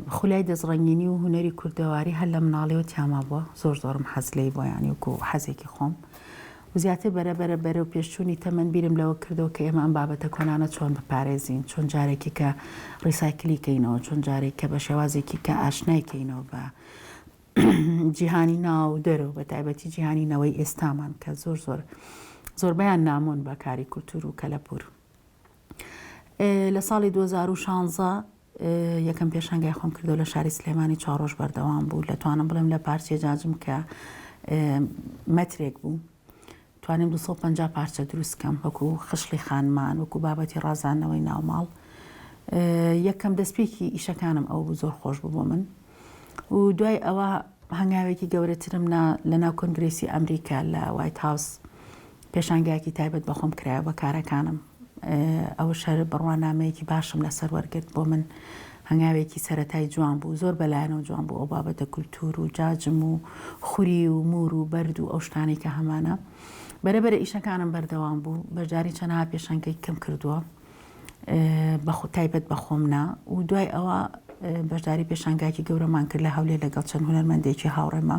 خولای دەزڕەنگینی و هوەری کوردەواری هەر لە مناڵیەوە تیاما بووە زۆرم حەز لێی بۆ یانی وەکو حەزێکی خۆم و زیاتر بەرە و پێشچوونی تەمەەن بیرم لەوە کردەوە کە ئێمە ئەم بابەتە کۆنانە چۆن بپارێزین چۆن جارێکی کە ڕیسایکلیکەینەوە چۆن جارێک کە بە شێوازێکی کە ئاشنایکەینەوە بە جیهانی ناو دەرەوە بە تایبەتی جیهانینەوەی ئێستامان کە زۆربیان نامۆن بە کاری کولتور و کەلەپور. لە ساڵی 2016 یەکەم پێشانگای خۆم کردو لە شاری سلێمانی 4 ڕۆژ بەردەوام بوو لەتوانم بڵێم لە پارچێ جاجم کە مەترێک بوو توانیم 250 پارچە دروستکەم وەکو خشلی خانمان وەکو بابەتی ڕازانەوەی ناوماڵ. یەکەم دەستپێکی ئیشەکانم ئەو بوو زۆر خۆش بوو بۆ من و دوای ئەوە هەنگاوێکی گەورەترم لە ناو کۆنگرێسی ئەمریکا لە وایت هاوس پێشانگایەکی تایبەت بەخۆم کرایە بە کارەکانم. ئەوە شەر بڕوانامەیەکی باشم لەسەر وەرگرت بۆ من هەنگاوێکی سەرەتای جوان بوو زۆر بەلایەنەوە جوان بوو ئەو بابەتە کولتور و جاجم و خوری و مور و بەرد و ئەو شتانی کە هەمانە بەرەبەرە ئیشەکانم بەردەوام بوو بەجاری چەندها پێشانگەی کەم کردووە تایبەت بە خۆمنا و دوای ئەوە بەشداری پێشانگایکی گەورەمان کرد لە هەولێر لەگەڵ چەند هونەرمەندێکی هاوڕێمە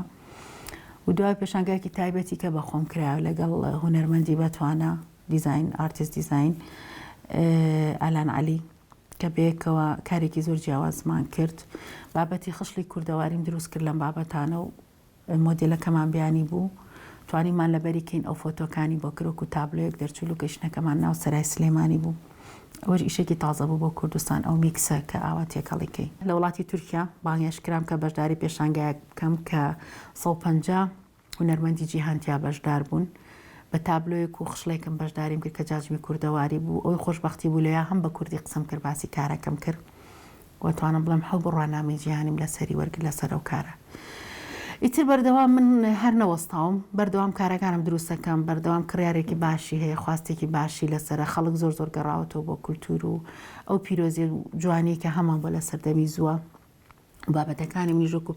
و دوای پێشانگایکی تایبەتی کە بە خۆم کرا لەگەڵ هونەرمەندی بەتوانە دیزاین ئارتیست دیزاین ئالان عەلی کە بەیەکەوە کارێکی زۆر جیاوازمان کرد بابەتی خشلی کوردەواریم دروست کرد لەم بابەتانە و مۆدێلەکەمان بیانی بوو توانیمان لەبەریکەین ئەو فۆتۆکانی بۆ کرۆک و تابلۆیەک دەرچوو و گەشتنەکەمان ناو سەرای سلێمانی بوو ئەوەش ئیشێکی تازە بوو بۆ کوردستان ئەو میکسە کە ئاوا تێکەڵیکەی لە وڵاتی تورکیا بانگێشکرام کە بەشداری پێشانگایە بکەم کە 150 هونەرمەندی جیهانتیا بەشدار بوون بە تابلۆیەک و خشلێکم بەشداریم کرد کە جاجمی کوردەواری بوو ئەوی خۆشبەختی بوو لەیە هەم بە کوردی قسەم کرد باسی کارەکەم کرد وەتوانم بڵێم هەڵ بڕوانامەی جیهانیم لەسەری وەرگرت لەسەر ئەو کارە. ئیتر بەردەوام من هەر نەوەستاوم بەردەوام کارەکانم دروستەکەم بەردەوام کڕیارێکی باشی هەیە خواستێکی باشی لەسرە خەڵک زۆر گەڕاوەتەوە بۆ کولتور و ئەو پیرۆزی جوانی کە هەمان بۆ لە سەردەمی زووە بابەتەکانی منیژۆک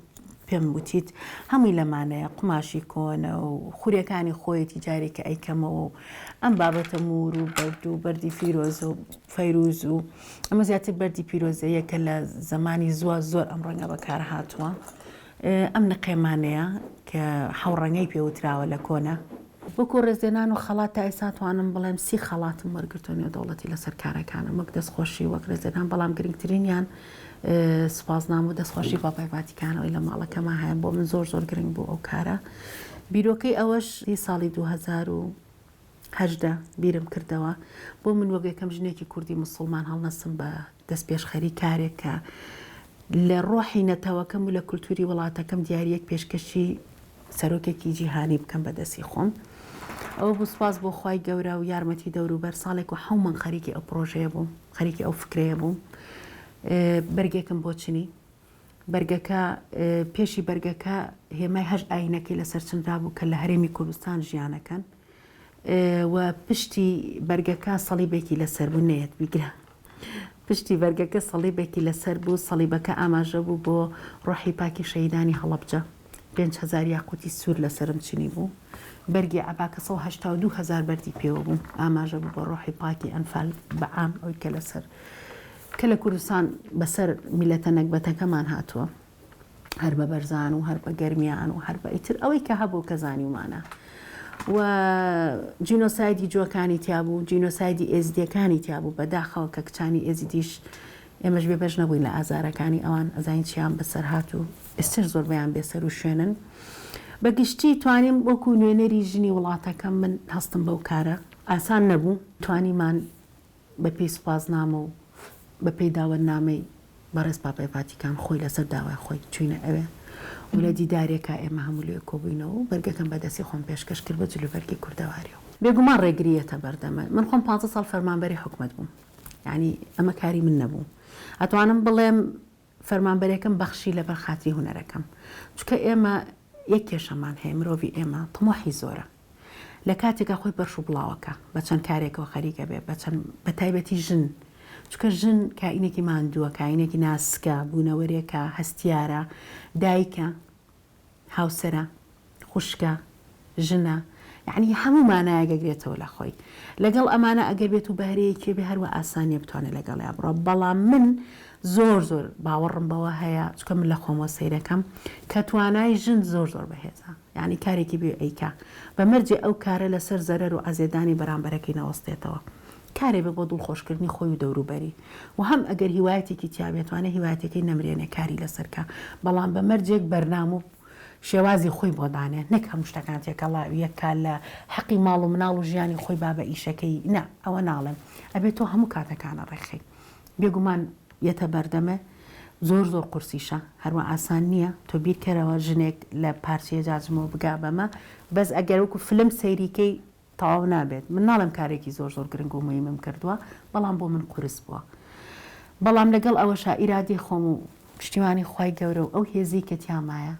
پێم وتیت هەمووی لەمانەیە قماشی کۆنە و خوریەکانی خۆیەتی جارێکە ئەیکەمەوە و ئەم بابەتە مور و بەرد و بەردی فیرۆز و فەیروز و ئەمە زیاتر بەردی پیرۆزەیە کە لە زمانی زووە زۆر ئەم ڕەنگە بەکار هاتووە ئەم نقێمانەیە کە حەوڕەنگەی پێوتراوە لە کۆنە وەکو ڕێزێنان و خەڵات تا ئێستا توانم بڵێم 30 خەڵاتم وەرگرتووە نێودەوڵەتی لەسەر کارەکانم وەک دەستخۆشی وەک ڕێزێنان بەڵام گرنگترینیان سوپاسنامە و دەستخۆشی بابای ڤاتیکانەوەی لە ماڵەکەمە هەیە بۆ من زۆر گرنگ بوو ئەو کارە. بیرۆکەی ئەوەش ساڵی 2018 بیرم کردەوە بۆ من وەک یەکەم ژنێکی کوردی موسڵمان هەڵنەسم بە دەست پێشخەری کارێک کە لە ڕۆحی نەتەوەکەم و لە کولتوری وڵاتەکەم دیارەک پێشکەشی سەرۆکێکی جیهانی بکەم بەدەستی خۆم. ئەوە بوو سوپاس بۆ خوای گەورە و یارمەتی دەوروبەر ساڵێک و حەومەن خەریکی ئەو پرۆژەیە بووم خەریکی ئەو فکرەیە بووم. بەرگێکم بۆ چنی بەرگەکە پێشی بەرگەکە هێمای هەژ ئاینەکەی لەسەر چندرا بوو کە لە هەرێمی کوردستان ژیانەکەن و پشتی بەرگەکە سەلیبێکی لەسەر بوو نەیەت بیگرە پشتی بەرگەکە سەلیبێکی لەسەر بوو سەلیبەکە ئاماژە بوو بۆ ڕۆحی پاکی شەیدانی هەڵەبجە 5,000 یاقوتی سوور لەسرم چنی بوو بەرگی عەباکە 182,000 بەردی پێوە بوو ئاماژە بوو بۆ ڕۆحی پاکی ئەنفال بەعام ئەوی کە لەسەر کە لە کوردستان بەسەر میلەتە نەکبەتەکەمان هاتووە هەر بە بەرزان و هەر بە گەرمیان و هەر بە ئیتر ئەوەی کە هەبوو کە زانیومانە و جینۆسایدی جووەکانی تیابوو جینۆسایدی ئێزیدیەکانی تیابوو بەداخەوە کە کچانی ئێزیدیش ئێمەش بێ بەش نەبووین لە ئازارەکانی ئەوان ئەزانین چیان بەسەر هات و ئێستر زۆر بەیان بێسەر و شوێنن بەگشتی توانیم وەکو نوێنەری ژنی وڵاتەکەم من هەستم بەو کارە ئاسان نەبوو توانیمان بە پێی سوپاسنامە و بە پێی داوەتنامەی بەڕێز پاپای ڤاتیکان خۆی لەسەر داوای خۆی چوینە ئەوێ و لە دیدارێکە ئێمە هەموو لێ کۆبووینەوە و بەرگەکەم بەدەستی خۆم پێشکەش کرد بە جلوبەرگی کوردەواریەوە بێگومان ڕێگریەتە بەردەمە من خۆم 15 ساڵ فەرمانبەری حکومەت بووم یعنی ئەمە کاری من نەبوو ئەتوانم بڵێم فەرمانبەرێکم بەخشی لەبەر خاتری هونەرەکەم چونکە ئێمە یەک کێشەمان هەیە مرۆڤی ئێمە تەمۆحی زۆرە لە کاتێکە خۆی بەرش و بڵاوەکە بە چەند کارێکەوە خەریکە بێ بە تایبەتی ژن چونکە ژن کائینێکی ماندووە کائینێکی ناسکە بوونەوەرێکە هەستیارە دایکە هاوسەرە خوشکە ژنە يعني هەموو مانایە گەگرێتەوە لە خۆی لەگەڵ ئەمانە ئەگەر بێت و بەهرەیەکی بێ هەروە ئاسانیە بتوانێت لەگەڵیا بڕە بەڵام من زۆر باوەڕم بەوە هەیە چکە من لە خۆمەوە سەیرەکەم کە توانای ژن زۆر بەهێزە یعنی کارێکی بێ ئەیکا بەمەرجێ ئەو کارە لەسەر زەرەر و ئازێدانی بەرامبەرەکەی نەوەستێتەوە کارێ بە بۆ دڵخۆشکردنی خۆی و دەوروبەری و هەم ئەگەر هیوایەتێکی تیابێتوانە هیوایەتەکەی نەمرێنێ کاری لەسەرکە بەڵام بەمەرجێک بەرنام و شێوازی خۆی بۆ دانێ نەک هەموو شتەکان تێکەڵا یەکا لە حەقی ماڵ و مناڵ و ژیانی خۆی با بە ئیشەکەی نە ئەوە ناڵێن ئەبێت تۆ هەموو کاتەکانە ڕێخی بێگومان یەتە بەردەمە زۆر قورسیشە هەروە ئاسان نییە تۆ بیرکەرەوە ژنێک لە پارچەیە جاجمەوە بگا بەمە بەس ئەگەر وەکو فلم سەیریکەی تەواو نابێت من ناڵم کارێکی زۆر گرنگ و مهمم کردووە بەڵام بۆ من قورس بووە بەڵام لەگەڵ ئەوەشا ئیرادی خۆم و پشتیوانی خوای گەورە و ئەو هێزی کە تیامایە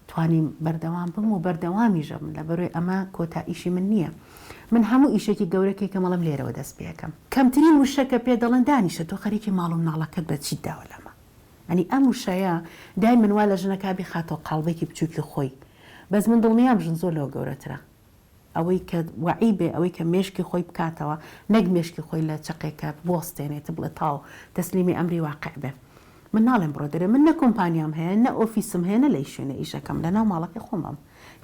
توانیم بەردەوام بم و بەردەوامیژە من لە بەرۆی ئەمە کۆتائیشی من نییە من هەموو ئیشێکی گەورەکەی کە مەڵم لێرەوە دەست پێەکەم کەمترین وشەکە پێ دەڵێن دانیشە تۆ خەریکی ماڵ و مناڵەکەت بە چیت داوە لەمە ئەنی ئەم وشەیە دای منوا لە ژنەکە بخاتەوە قاڵبێکی بچووکی خۆی بەس من دڵنیام ژن زۆر لەوە گەورەترە ئەوەی کە وعی بێ ئەوەی کە مێشکی خۆی بکاتەوە نەک مێشکی خۆی لە چقێکە بۆستێنێت بڵێ تاو تەسلیمی ئەمری واقع بێ من ناڵێم بڕۆ دەرێ من نە کۆمپانیام هەیە نە ئۆفیسم هەیە نە لە شوێنە ئیشەکەم لە ناو ماڵەکەی خۆمم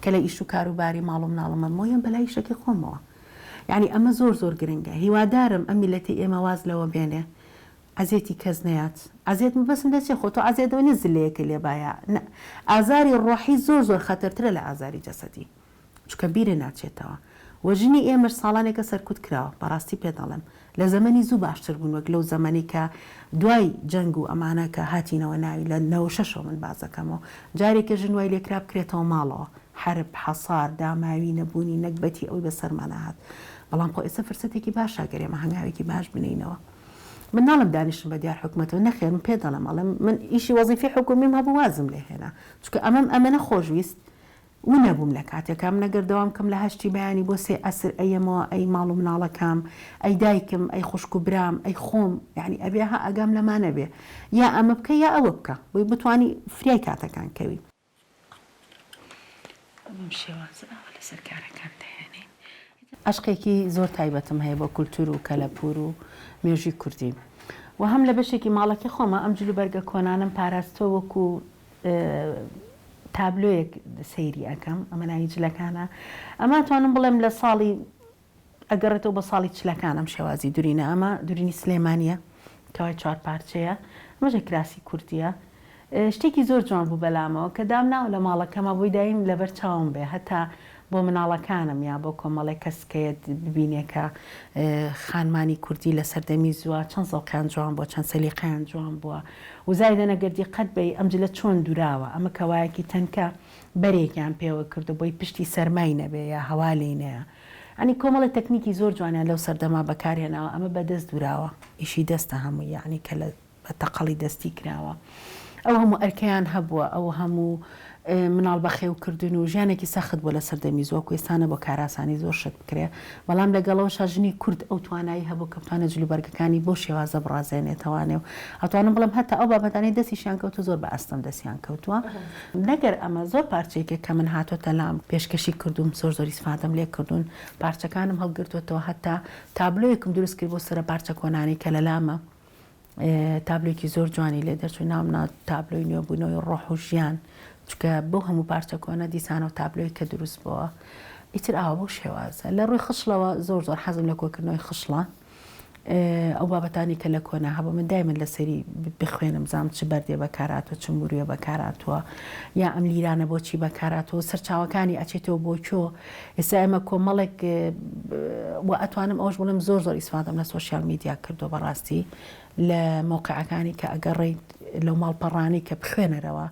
کە لە ئیش و کاروباری ماڵ و مناڵمە مۆیان بەلای ئیشەکەی خۆمەوە یعنی ئەمە زۆر گرنگە هیوادارم ئەم میلەتی ئێمە واز لەوە بێنێ ئازێتی کەس نەیات ئازێت بەسم دەچێت خۆ تۆ ئازێتەوە نە زلەیەکە لێبایە ئازاری ڕۆحی زۆر خەتەرترە لە ئازاری جەسەدی چکە بیرە ناچێتەوە وەژنی ئێمەش ساڵانێکە سەرکوت کراوە بەڕاستی پێ دەڵێم لە زەمەنی زوو باشتر بوون وەک لەو زەمەنی کە دوای جەنگ و ئەمانە کە هاتینەوە ناوی لە 96 من بازەکەمەوە جارێکە ژنوای لێکرا بکرێتەوە ماڵەوە حرب حەسار داماوی نەبوونی نەکبەتی ئەوی بەسەرمانە هات بەڵام خۆ ئێستا فرسەتێکی باشە گەرێمە هەنگاوێکی باش بنینەوە من ناڵم دانیشتم بە دیار حکومەتەوە نەخێر من پێ دەڵێم من ئیشی وەزیفی حکومیم هەبوو وازم لێ هێنا چونکە ئەمە خۆشویست و نەبووم لە کاتێکم نەگەردەوام کەم لە هەشتی بەیانی بۆ 3 ئەسر ئەیەمەوە ئەی ماڵ و مناڵەکەم ئەی دایکم ئەی خوشک و برام ئەی خۆم یعنی ئەبێ ها ئەگام لەما نەبێ یا ئەمە بکە یا ئەوە بکە بۆی بتوانی فریای کاتەکان کەوی لەسەر کارەکان دەهێنێ عشقێکی زۆر تایبەتم هەیە بۆ کولتور و کەلەپور و مێژوی کوردی و هەم لە بەشێکی ماڵەکەی خۆمە ئەم جلوبەرگە کۆنانم پاراستەوە وەکو تابلۆیەک سەیری ئەەکەم ئەمە ناوی جلەکانە ئەمە توانم بڵێم لە ساڵی ئەگەڕێتەوە بە ساڵی چلەکانم شێوازی دوورینە ئەمە دوورینی سلێمانیە کەوای 4 پارچەیە ئەمەژە کراسی کورتیە شتێکی زۆر جوان بوو بەلامەوە کە دام ناو لە ماڵەکەمە بۆی دایم لەبەر چاوم بێ هەتا بۆ مناڵەکانم یا بۆ کۆمەڵی کەسکەیە ببینێ کە خانمانی کوردی لە سەردەمی زووە چەند زەڵقیان جوان بووە چەند سەلیقەیان جوان بووە و زایدە نەگەردی قەت بەی ئەم جلە چۆن دوراوە ئەمە کەوایەکی تەنکە بەرێکیان پێوە کردو بۆی پشتی سەرمای نەبێ یا هەوالی نەیە ئەنی کۆمەڵی تەکنیکی زۆر جوانیان لەو سەردەما بەکارهێناوە ئەمە بەدەست دوراوە ئیشی دەستە هەموو یعنی کە لە تەقەڵی دەستی کراوە ئەو هەموو ئەرکەیان هەبووە ئەو هەموو مناڵ بەخێوکردن و ژیانێکی سەخت بووە لە سەردەمی زۆر کوێستانە بۆ کاراسانی زۆر شت بکرێ بەڵام لەگەڵەوە شاژنی کورد ئەو توانایی هەبوو کە بتوانێت جلوبەرگەکانی بۆ شێوازە بڕازێنێتەوانێ و ئەتوانم بڵم هەتا ئەو بابەتانی دەستیشیان کەوتو زۆر بە ئەستەم دەستیان کەوتووە نەگەر ئەمە زۆر پارچێکێک کە من هاتۆتە لام پێشکەشی کردوم زۆر ئیسفادەم لێ کردوون پارچەکانم هەڵگرتوێتەوە هەتا تابلۆیەکم دروست کرد بۆ سەر پارچە کۆنانی کە لە لامە تابلۆیەکی زۆر جوانی لێ دەرچوو نامنا تابلۆی نوێبوونەوەی ڕۆح و ژیان چکە بۆ هەموو پارچە کۆنە دیسانە و تابلۆی کە دروست بووە ئیتر ئاوا بۆ شێوازە لە ڕووی خشلەوە زۆر حەزم لە کۆکردنەوەی خشڵە ئەو بابەتانی کە لە کۆنا هەبوو من دایمن لەسەری بخوێنم زانم چ بەردێ بەکاراتوە چ مورویە بەکاراتوە یا ئەم لیرانە بۆچی بەکاراتەوە سەرچاوەکانی ئەچێتەوە بۆ چۆ ئێستا ئێمە کۆمەڵێک و ئەتوانم ئەوش بڵم زۆر ئیسفادەم لە سۆشیال میدیا کردو بەڕاستی لە موقعەکانی کە ئەگەڕێیت لەو ماڵپەڕانی کە بخوێنەرەوە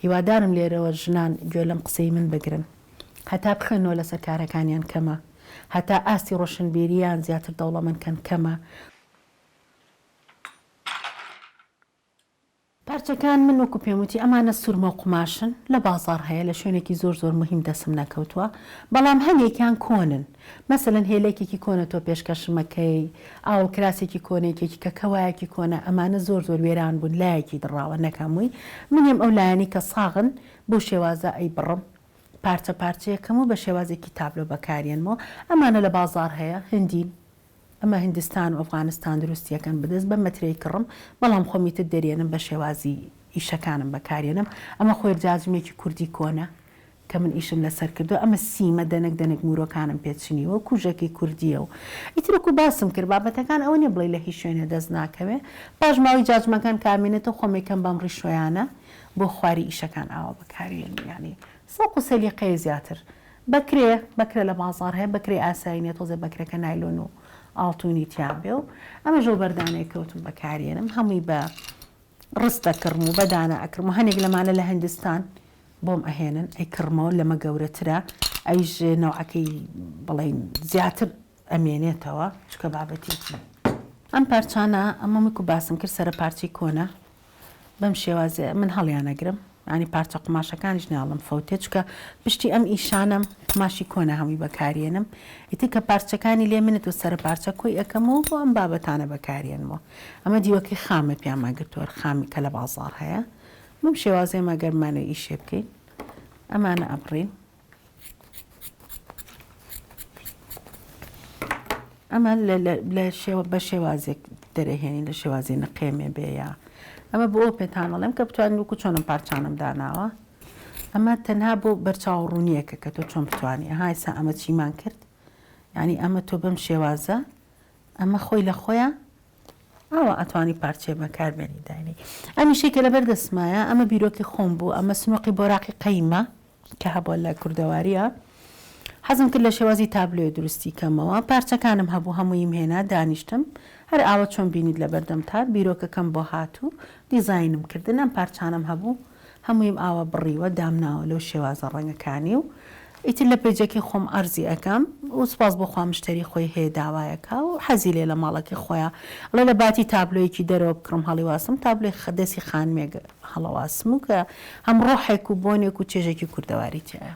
هیوادارم لێرەوە ژنان گوێ لەم قسەی من بگرن هەتا بخوێنەوە لەسەر کارەکانیان کەمە هەتا ئاستی ڕۆشنبیریان زیاتر دەوڵەمەندکەن کەمە پارچەکان من وەکو پێم وتی ئەمانە سوورمە و قوماشن لە بازار هەیە لە شوێنێکی زۆر مهم دەسم نەکەوتووە بەڵام هەنێکیان کۆنن مەسەلەن هێلێکێکی کۆنە تۆ پێشکەشمەکەی ئاوڵ کراسێکی کۆنێکێکی کە کەوایەکی کۆنە ئەمانە زۆر وێران بوون لایەکی دڕاوە نەکەمووی منیم ئەو لایەنی کە ساغن بۆ شێوازە ئەی بڕم پارچە پارچەیەکەم و بە شێوازێکی تابلۆ بەکارێنمەوە ئەمانە لە بازار هەیە هندین ئەمە هندستان و ئەفغانستان دروستیەکەن بدەست بە مەترەی کڕم بەڵام خۆمیتر دەرێنم بە شێوازی ئیشەکانم بەکارێنم ئەمە خۆی جاجمێکی کوردی کۆنە کە من ئیشم لەسەر کردو ئەمە سیمە دەنێک مورۆکانم پێچنیوە کوژەکی کوردیە و ئیترکو باسم کرد بابەتەکان ئەوە نیە بڵێ لە هیچ شوێنێ دەست ناکەوێ پاش ماوەی جاجمەکان کامێنێتەوە خۆمێکم بەم ڕیشۆیانە بۆ خواری ئیشەکان ئاوا بەکارێن ینی سەڵق و سەلیقەیە زیاتر بەکرێ لە بازار هەیە بەکرێ ئاساییە تۆزە بەکرێکە نایلۆن و ئاڵتونی تیان بێ و ئەمە ژۆ بەردانەیە کەوتم بەکارێنم هەمووی بە ڕستە کڕم و بەدانە ئەکرم و هەنێک لەمانە لە هندستان بۆم ئەهێنن ئەی کڕمەوە لەمە گەورەترە ئەیش نەوعەکەی بڵین زیاتر ئەمێنێتەوە چکە بابەتێکی ئەم پارچانە ئەمەمەکو باسم کرد سەرە پارچی کۆنە بەم شێوازێ من هەڵیانەگرم ینی پارچە قماشەکانیش ناڵم فەوتێ چکە پشتی ئەم ئیشانم قماشی کۆنە هەمووی بەکارێنم ئیتی کە پارچەکانی لێ منێت و سەر پارچە کۆی ئەەکەمەوە بۆ ئەم بابەتانە بەکارێنمەوە ئەمە دیوەکەی خامە پیاماگرتووە خامی کە لە بازار هەیە بەم شێوازێ مەگەرمانە ئیشێ بکەین ئەمانە ئەبڕین ئەمە بە شێوازێک دەرەهێنی لە شێوازی نەقێمێ بێە ئەمە بۆ ئەو پێتانەڵێم کە بتوانین وکو چۆنم پارچانم داناوە ئەمە تەنها بۆ بەرچاو ڕوونیەکە کە تۆ چۆن بتوانانی هایسا ئەمە چیمان کرد ینی ئەمە تۆ بەم شێوازە ئەمە خۆی لە خۆیان ئەوە ئەتوانی پارچێ بەکاربێنی داینی ئەمیشەی کە لەبەر دەسمایە ئەمە بیرۆکی خۆم بوو ئەمە سنووقی بۆراقی قەیمە کە هەبووە لە کوردەواریە حەزم کرد لە شێوازی تابلۆ دروستی کەمەوە پارچەکانم هەبوو هەموویم هێنا دانیشتم هەر ئاوە چۆن بینیت لە بەردەم تا بیرۆکەکەم بۆ هاتوو دیزاینم کردن ئەم پارچانم هەبوو هەموویم ئاوە بڕیوە دامناوە لەو شێوازە ڕەنگەکانی و ئیتر لە پێجێکی خۆم ئەرزی ئەەکەم و سپاس بۆ خوا مشتری خۆی هەیە داوایەکە و حەزی لێ لە ماڵەکەی خۆیان ئەڵێ لە باتی تابلۆیەکی دەرەوە بکڕم هەڵیواسم تابلۆی خەدەسی خانمێک هەڵەواسم و کە هەم ڕۆحێک و بۆنێک و چێژێکی کوردەواری تایە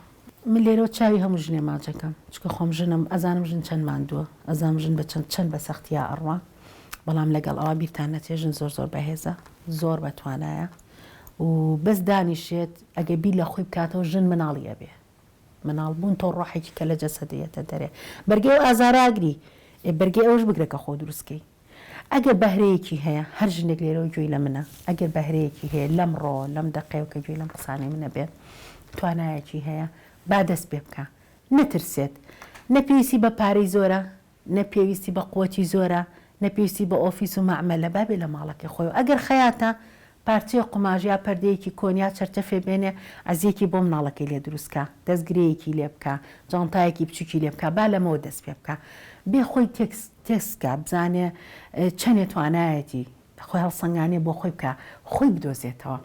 من لێرەوە چاوی هەموو ژنێ ماچەکەم چکە خۆم ژنم ئەزانم ژن چەند ماندووە ئەزانم ژن بە چەند بە سەختیا ئەڕوا بەڵام لەگەڵ ئەوە بیرتان نەچێژن زۆر بەهێزە زۆر بەتوانایە و بەس دانیشێت ئەگە بیر لە خۆی بکاتەوە ژن مناڵیە بێ مناڵ بوون تۆ ڕۆحێکی کە لە جەسەدەیەتە دەرێ بەرگێ و ئازاراگری بەرگێ ئەوش بگرێکە خۆ دروستکەی ئەگەر بەهرەیەکی هەیە هەر ژنێک لێرەوە گوێی لە منە ئەگەر بەهرەیەکی هەیە لەمڕۆ لەم دەقەیە کە گوێی لەم قسانەی منە بێت توانایەکی هەیە با دەست پێ بکە نەترسێت نەپێویستی بە پارەی زۆرە نەپێویستی بە قووەتی زۆرە نەپێویستی بە ئۆفیس و مەعمەلە بابێ لە ماڵەکەی خۆی ئەگەر خەیاتە پارچەی قوماژیا پەردەیەکی کۆنیا چەرتە فێ بێنێ ئەزیەکی بۆ مناڵەکەی لێ دروستکە دەستگرەیەکی لێ بکە جانتایەکی بچووکی لێ بکە با لەمەوە دەست پێ بکە بێ خۆی تێکسکە بزانێ چەندێ توانایەتی خۆی هەڵسەنگانێ بۆ خۆی بکە خۆی بدۆزێتەوە